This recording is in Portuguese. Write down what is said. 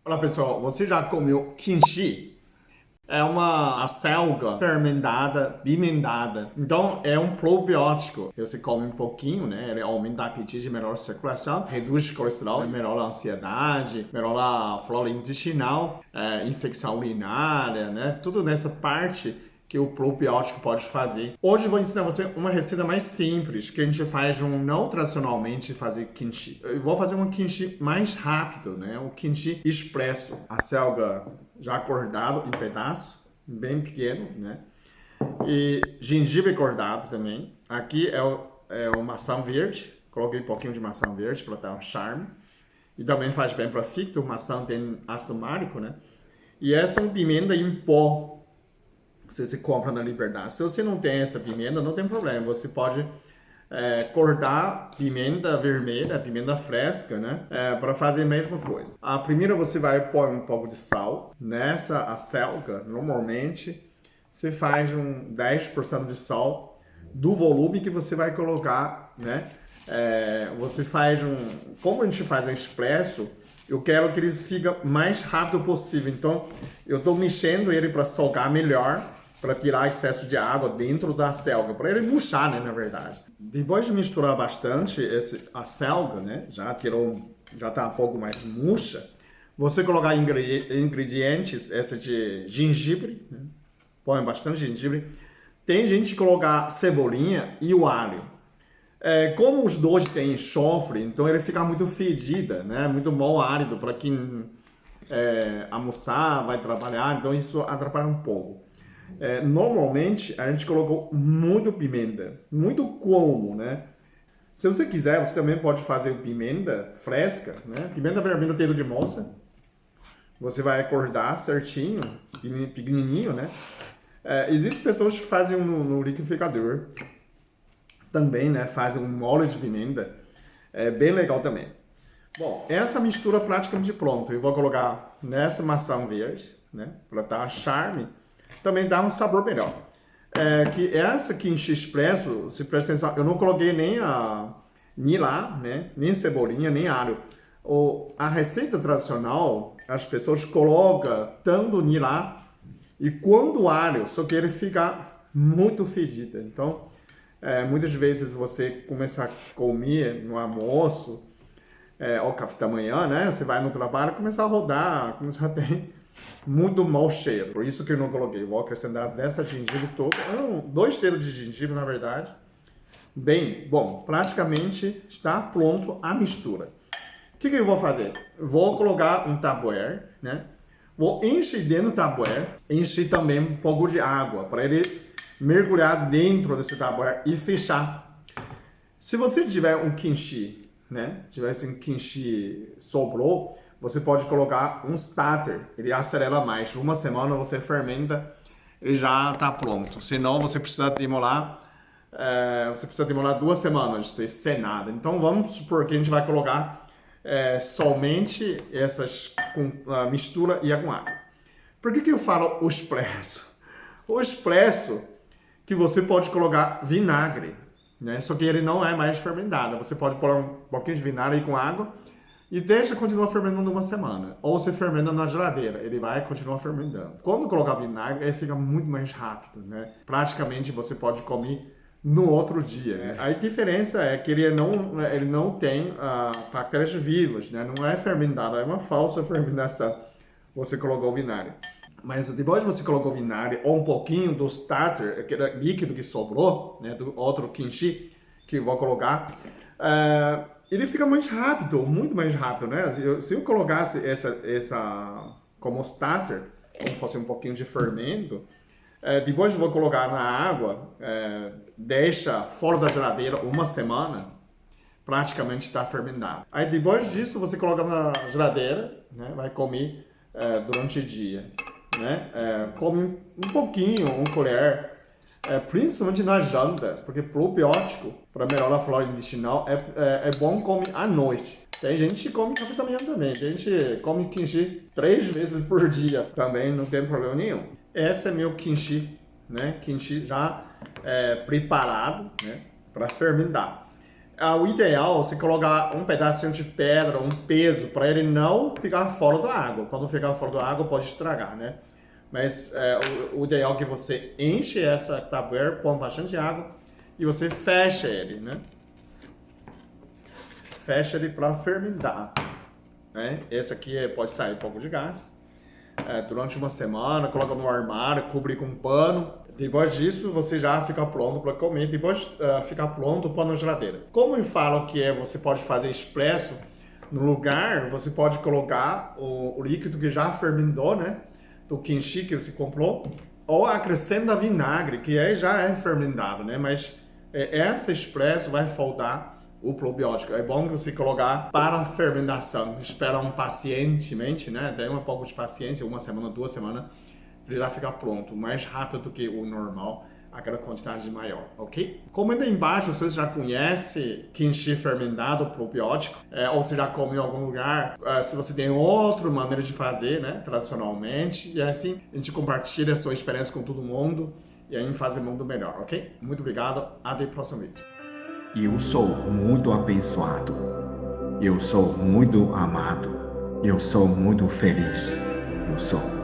Olá pessoal, você já comeu kimchi? É uma acelga fermentada, pimentada. Então é um probiótico. Você come um pouquinho, né? Ele aumenta o apetite, melhora a circulação, reduz o colesterol, melhora a ansiedade, melhora a flora intestinal, infecção urinária, né? Tudo nessa parte que o probiótico pode fazer. Hoje eu vou ensinar você uma receita mais simples, que a gente faz não tradicionalmente fazer kimchi. Eu vou fazer um kimchi mais rápido, né? Um kimchi expresso. A selga já cortado em pedaços, bem pequeno, né? E gengibre cortado também. Aqui é o maçã verde. Coloquei um pouquinho de maçã verde para dar um charme. E também faz bem para fígado. Maçã tem ácido márico, né? E essa é uma pimenta em pó. Você compra na Liberdade. Se você não tem essa pimenta, não tem problema. Você pode cortar pimenta vermelha, pimenta fresca, né? Para fazer a mesma coisa. A primeira você vai pôr um pouco de sal. Nessa acelga, normalmente, você faz um 10% de sal do volume que você vai colocar, né? Você faz como a gente faz em expresso, eu quero que ele fique mais rápido possível. Então, eu estou mexendo ele para salgar melhor, para tirar excesso de água dentro da selga, para ele murchar, né, na verdade. Depois de misturar bastante a selga, né, já está um pouco mais murcha, você colocar ingredientes, essa de gengibre, né, põe bastante gengibre. Tem gente que coloca cebolinha e o alho. Como os dois têm enxofre, então ele fica muito fedida, né? Muito mal árido para quem almoçar, vai trabalhar, então isso atrapalha um pouco. Normalmente a gente colocou muito pimenta, muito como, né? Se você quiser, você também pode fazer pimenta fresca, né? Pimenta vermelha dedo de moça. Você vai acordar certinho, pequenininho, né? Existem pessoas que fazem no liquidificador também, né? Fazem um molho de pimenta. É bem legal também. Bom, essa mistura praticamente pronta. Eu vou colocar nessa maçã verde, né? Para dar charme. Também dá um sabor melhor. Que essa kimchi expresso, se presta atenção, eu não coloquei nem lá, né? Nem cebolinha, nem alho. A receita tradicional, as pessoas colocam tanto lá e quando o alho, só que ele fica muito fedido. Então, muitas vezes você começa a comer no almoço, ou café da manhã, né? Você vai no trabalho, começa a rodar, começa a ter muito mau cheiro. Por isso que eu não coloquei. Vou acrescentar dessa gengibre toda, 2 dedos de gengibre, na verdade. Bem, bom, praticamente está pronto a mistura. O que eu vou fazer? Vou colocar um tabuer, né? Vou encher dentro do tabuer, encher também um pouco de água, para ele mergulhar dentro desse tabuer e fechar. Se você tiver um kimchi, né? Tivesse um kimchi sobrou, você pode colocar um starter, ele acelera mais. Uma semana você fermenta, ele já está pronto. Senão você precisa demorar 2 semanas sem nada. Então vamos supor que a gente vai colocar somente essas com a mistura e com água. Por que eu falo o expresso? O expresso que você pode colocar vinagre, né? Só que ele não é mais fermentado. Você pode pôr um pouquinho de vinagre com água e deixa continuar fermentando 1 semana. Ou você fermenta na geladeira, ele vai continuar fermentando. Quando colocar vinagre, ele fica muito mais rápido, né? Praticamente você pode comer no outro dia. Né? A diferença é que ele não tem bactérias vivas, né? Não é fermentado, é uma falsa fermentação. Você colocou o vinagre. Mas depois você colocou vinagre ou um pouquinho do starter, aquele líquido que sobrou, né, do outro kimchi que eu vou colocar, ele fica mais rápido, muito mais rápido, né? Se eu colocasse essa como starter, como fosse um pouquinho de fermento, depois eu vou colocar na água, deixa fora da geladeira 1 semana, praticamente está fermentado. Aí depois disso você coloca na geladeira, né, vai comer durante o dia. Né? Come um pouquinho, 1 colher, principalmente na janta, porque probiótico, para melhorar a flora intestinal, é bom comer à noite. Tem gente que come café da manhã também, tem gente que come kimchi 3 vezes por dia, também não tem problema nenhum. Esse é meu kimchi, né? Kimchi já preparado, né? Para fermentar. O ideal é você colocar um pedacinho de pedra, um peso, para ele não ficar fora da água. Quando ficar fora da água, pode estragar, né? Mas o ideal é que você enche essa tabueira, põe bastante água e você fecha ele, né? Fecha ele para fermentar, né? Esse aqui pode sair um pouco de gás. Durante uma semana, coloca no armário, cobre com um pano. Depois disso, você já fica pronto para comer. Depois fica pronto, põe na geladeira. Como eu falo que você pode fazer expresso, no lugar você pode colocar o líquido que já fermentou, né? Do kimchi que você comprou. Ou acrescenta vinagre, que aí já é fermentado, né? Mas essa expresso vai faltar o probiótico. É bom que você colocar para a fermentação. Espera pacientemente, né? Dê um pouco de paciência, uma semana, 2 semanas, ele já fica pronto, mais rápido do que o normal, aquela quantidade maior, ok? Comenta aí embaixo se você já conhece kimchi fermentado probiótico, ou se já comeu em algum lugar, se você tem outra maneira de fazer, né? Tradicionalmente, e assim a gente compartilha a sua experiência com todo mundo e aí faz o mundo melhor, ok? Muito obrigado, até o próximo vídeo. Eu sou muito abençoado. Eu sou muito amado. Eu sou muito feliz. Eu sou.